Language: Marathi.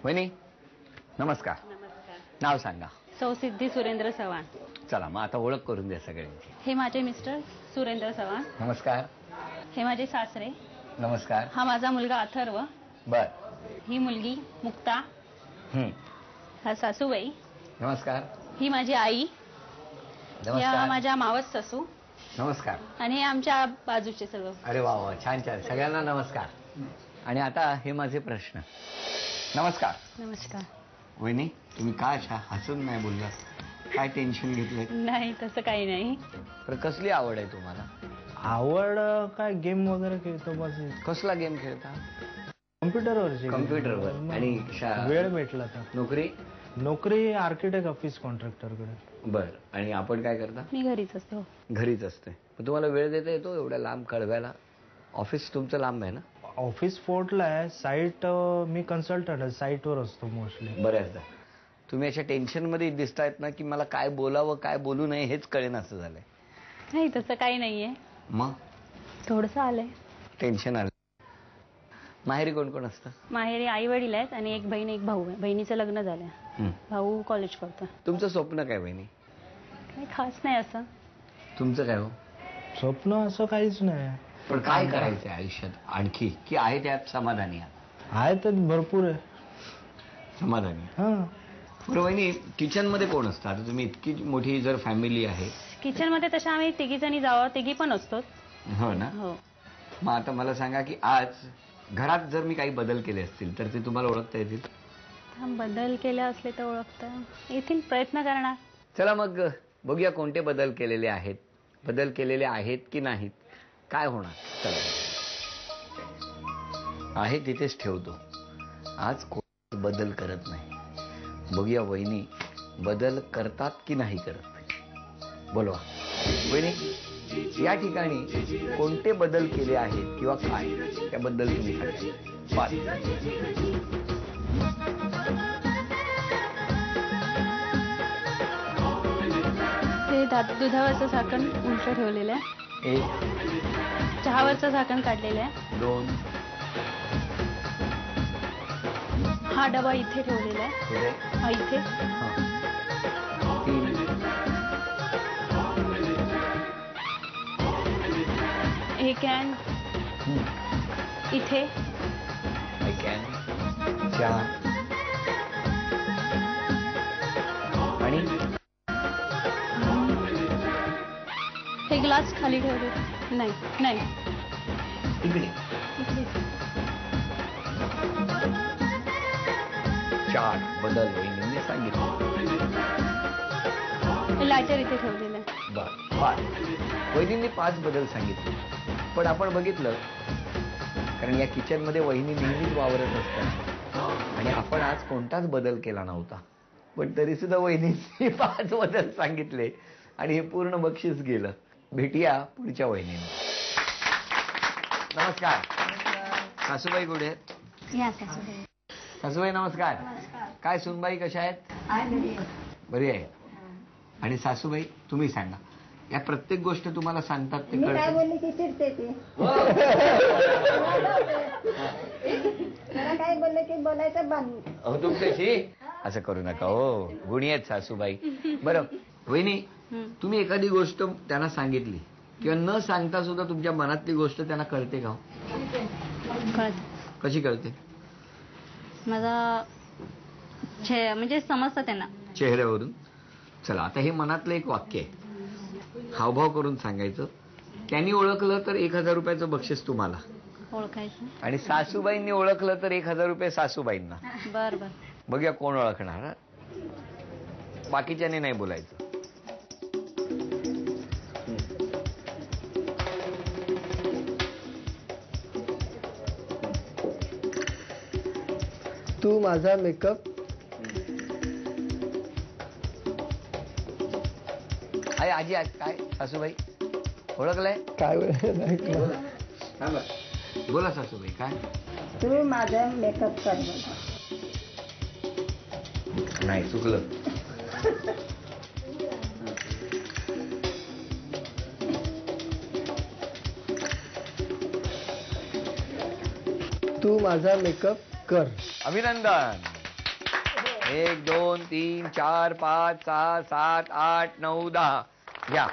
वहिनी नमस्कार. नमस्कार. नाव सांगा. सौ सिद्धी सुरेंद्र चव्हाण. चला मग आता ओळख करून द्या सगळ्यांची. हे माझे मिस्टर सुरेंद्र चव्हाण. नमस्कार. हे माझे सासरे. नमस्कार. हा माझा मुलगा अथर्व. बर. ही मुलगी मुक्ता. हा सासूबाई. नमस्कार. ही माझी आई. या नमस्कार. माझ्या मावस सासू. नमस्कार. आणि हे आमच्या बाजूचे सर्व. अरे वा वा, छान छान, सगळ्यांना नमस्कार. आणि आता हे माझे प्रश्न. नमस्कार. नमस्कार. वहिनी तुम्ही का अशा हसून नाही बोलला? काय टेन्शन घेतलंय? नाही तसं काही नाही. तर कसली आवड आहे तुम्हाला? आवड काय गेम वगैरे खेळतो बस. कसला गेम खेळता? कम्प्युटरवरची. कम्प्युटरवर. आणि वेळ भेटला तर. नोकरी? नोकरी आर्किटेक्ट ऑफिस कॉन्ट्रॅक्टरकडे. बर. आणि आपण काय करता? मी घरीच असतो. घरीच असते. पण तुम्हाला वेळ देता येतो एवढ्या लांब कळव्याला? ऑफिस तुमचं लांब आहे ना? ऑफिस फोर्टला आहे. साईट मी कन्सल्टंट आहे, साईटवर असतो मोस्टली. बऱ्याचदा तुम्ही अशा टेन्शन मध्ये दिसतायत ना की मला काय बोलावं काय बोलू नये हेच कळेन असं झालंय. नाही तसं काही नाहीये. मग थोडंसं आलंय. टेन्शन आलं. माहेरी कोण कोण असतं? माहेरी आई वडील आहेत आणि एक बहीण एक भाऊ आहे. बहिणीचं लग्न झालंय. भाऊ कॉलेज करतो. तुमचं स्वप्न काय बहिणी? काही खास नाही असं. तुमचं काय हो? स्वप्न असं काहीच नाही. पण काय करायचंय आयुष्यात आणखी, की आहे त्यात समाधानी आहात? आहे तर भरपूर आहे. समाधानी. हा. बरं वहिनी, किचन मध्ये कोण असतं? आता तुम्ही इतकी मोठी जर फॅमिली आहे. किचन मध्ये तशा आम्ही तिघी जणी जावं, तिघी पण असतो. हो ना. हो. मग आता मला सांगा की आज घरात जर मी काही बदल केले असतील तर ते तुम्हाला ओळखता येतील? बदल केले असले तर ओळखता येतील. प्रयत्न करणार. चला मग बघूया कोणते बदल केलेले आहेत, बदल केलेले आहेत की नाहीत, काय होणार. चला आहे तिथेच ठेवतो. आज कोण बदल करत नाही. बघूया वहिनी बदल करतात की नाही करत. बोलवा वहिनी, या ठिकाणी कोणते बदल केले आहेत किंवा काय त्याबद्दल तुम्ही सांगा. ते दुधावरचं झाकण उलट ठेवलेलं आहे. 1 चहावरचं झाकण काढलेलं आहे. 2 हा डबा इथे ठेवलेला आहे. हा इथे. 3 हे कॅन इथे. 4 आणि हे ग्लास खाली ठेवले. नाही नाही इकडे इथे. 4 बदल वहिनींनी सांगितलं. लायटर इथे ठेवलेलं आहे. बर. 5 वहिनींनी 5 बदल सांगितले. पण आपण बघितलं, कारण या किचन मध्ये वहिनी नेहमीच वावरत असतात आणि आपण आज कोणताच बदल केला नव्हता. पण तरी सुद्धा वहिनींनी 5 बदल सांगितले आणि हे पूर्ण बक्षीस गेलं. भेटूया पुढच्या वहिनींना. नमस्कार. सासूबाई कुठे आहेत? या सासूबाई. सासूबाई नमस्कार. काय सुनबाई कशा आहेत? बरी आहे. आणि सासूबाई तुम्ही सांगा, या प्रत्येक गोष्ट तुम्हाला सांगतात ते मी काय कळतं? बोलली की चिडते ती. मला काय बोललं की बोलायचं बंद. अहो तुमच्याशी असं करू नका हो. गुणी आहेत सासूबाई. बरं वहिनी, तुम्ही एखादी गोष्ट त्यांना सांगितली किंवा न सांगता सुद्धा तुमच्या मनातली गोष्ट त्यांना कळते का? कशी कळते? माझा म्हणजे समजतं त्यांना चेहऱ्यावरून. चला आता हे मनातलं एक वाक्य आहे, हावभाव करून सांगायचं. त्यांनी ओळखलं तर 1000 रुपयाचं बक्षीस तुम्हाला. ओळखायचं. आणि सासूबाईंनी ओळखलं तर 1000 रुपये सासूबाईंना. बर बर. बघूया कोण ओळखणार. बाकीच्याने नाही बोलायचं. तू माझा मेकअप. आहे आजी. काय सासूबाई ओळखलंय? काय नाही. बोला सासूबाई काय? तू माझा मेकअप कर मला. नाही चुकलं. तू माझा मेकअप कर. अभिनंदन. 1 2 3 4 5 6 7 8 9 10 घ्या.